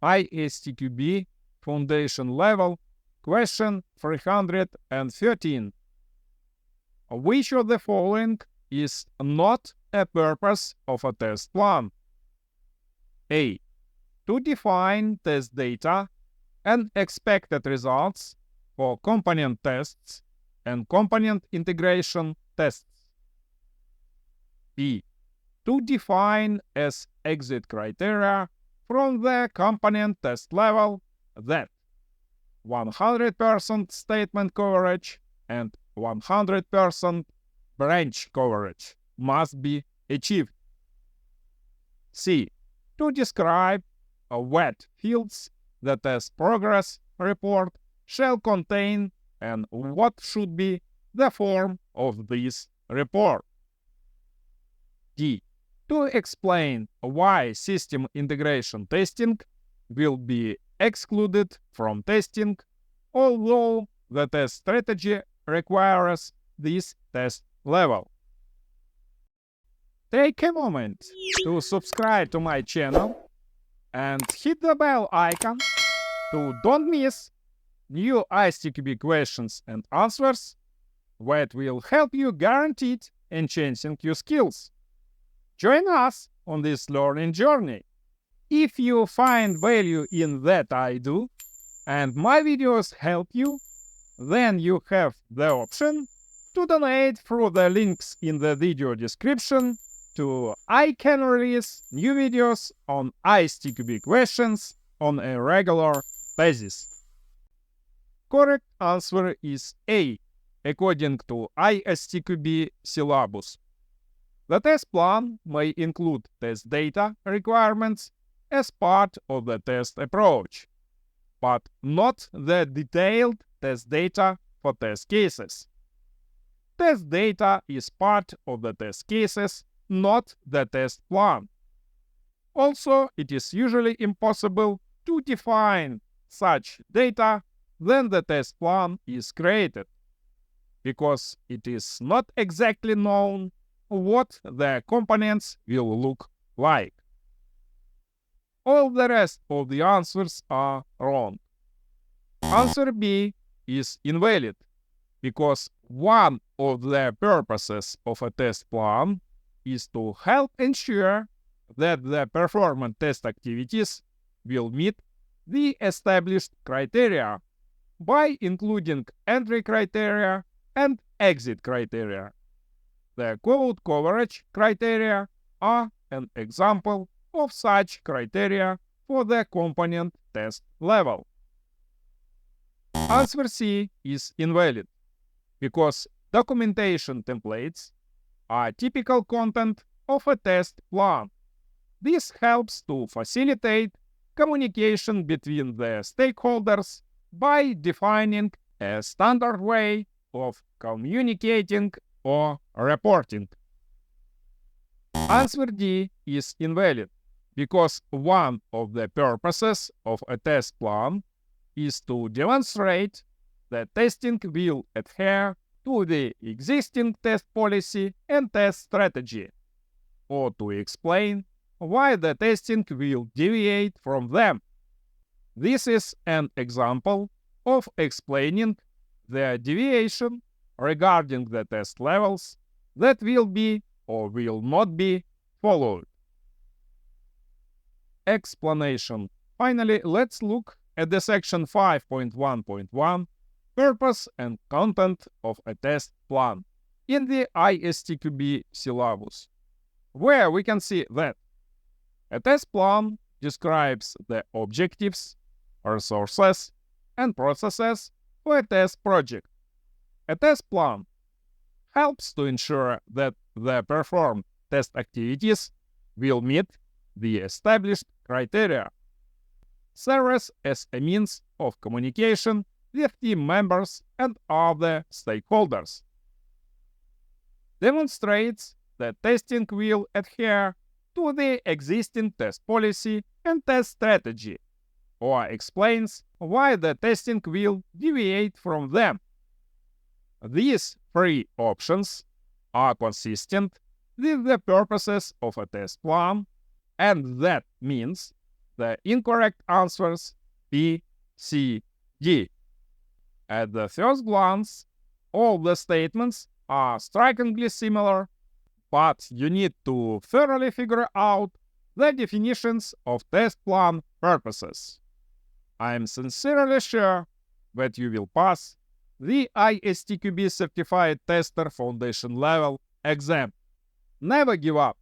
ISTQB Foundation Level, question 313. Which of the following is not a purpose of a test plan? A. To define test data and expected results for component tests and component integration tests. B. To define as exit criteria from the component test level that 100% statement coverage and 100% branch coverage must be achieved. C. To describe what fields the test progress report shall contain and what should be the form of this report. D. To explain why system integration testing will be excluded from testing, although the test strategy requires this test level. Take a moment to subscribe to my channel and hit the bell icon to don't miss new ISTQB questions and answers that will help you guaranteed enhancing your skills. Join us on this learning journey. If you find value in that I do and my videos help you, then you have the option to donate through the links in the video description to I can release new videos on ISTQB questions on a regular basis. Correct answer is A, according to ISTQB Syllabus. The test plan may include test data requirements as part of the test approach, but not the detailed test data for test cases. Test data is part of the test cases, not the test plan. Also, it is usually impossible to define such data when the test plan is created, because it is not exactly known what the components will look like. All the rest of the answers are wrong. Answer B is invalid, because one of the purposes of a test plan is to help ensure that the performance test activities will meet the established criteria by including entry criteria and exit criteria. The code coverage criteria are an example of such criteria for the component test level. Answer C is invalid, because documentation templates are typical content of a test plan. This helps to facilitate communication between the stakeholders by defining a standard way of communicating or reporting. Answer D is invalid, because one of the purposes of a test plan is to demonstrate that testing will adhere to the existing test policy and test strategy, or to explain why the testing will deviate from them. This is an example of explaining the deviation regarding the test levels that will be or will not be followed. Explanation. Finally, let's look at the section 5.1.1, Purpose and Content of a Test Plan, in the ISTQB Syllabus, where we can see that a test plan describes the objectives, resources, and processes for a test project. A test plan helps to ensure that the performed test activities will meet the established criteria, serves as a means of communication with team members and other stakeholders, demonstrates that testing will adhere to the existing test policy and test strategy, or explains why the testing will deviate from them. These three options are consistent with the purposes of a test plan, and that means The incorrect answers B, C, D. At the first glance, all the statements are strikingly similar, but you need to thoroughly figure out the definitions of test plan purposes. I am sincerely sure that you will pass the ISTQB Certified Tester Foundation Level exam. Never give up.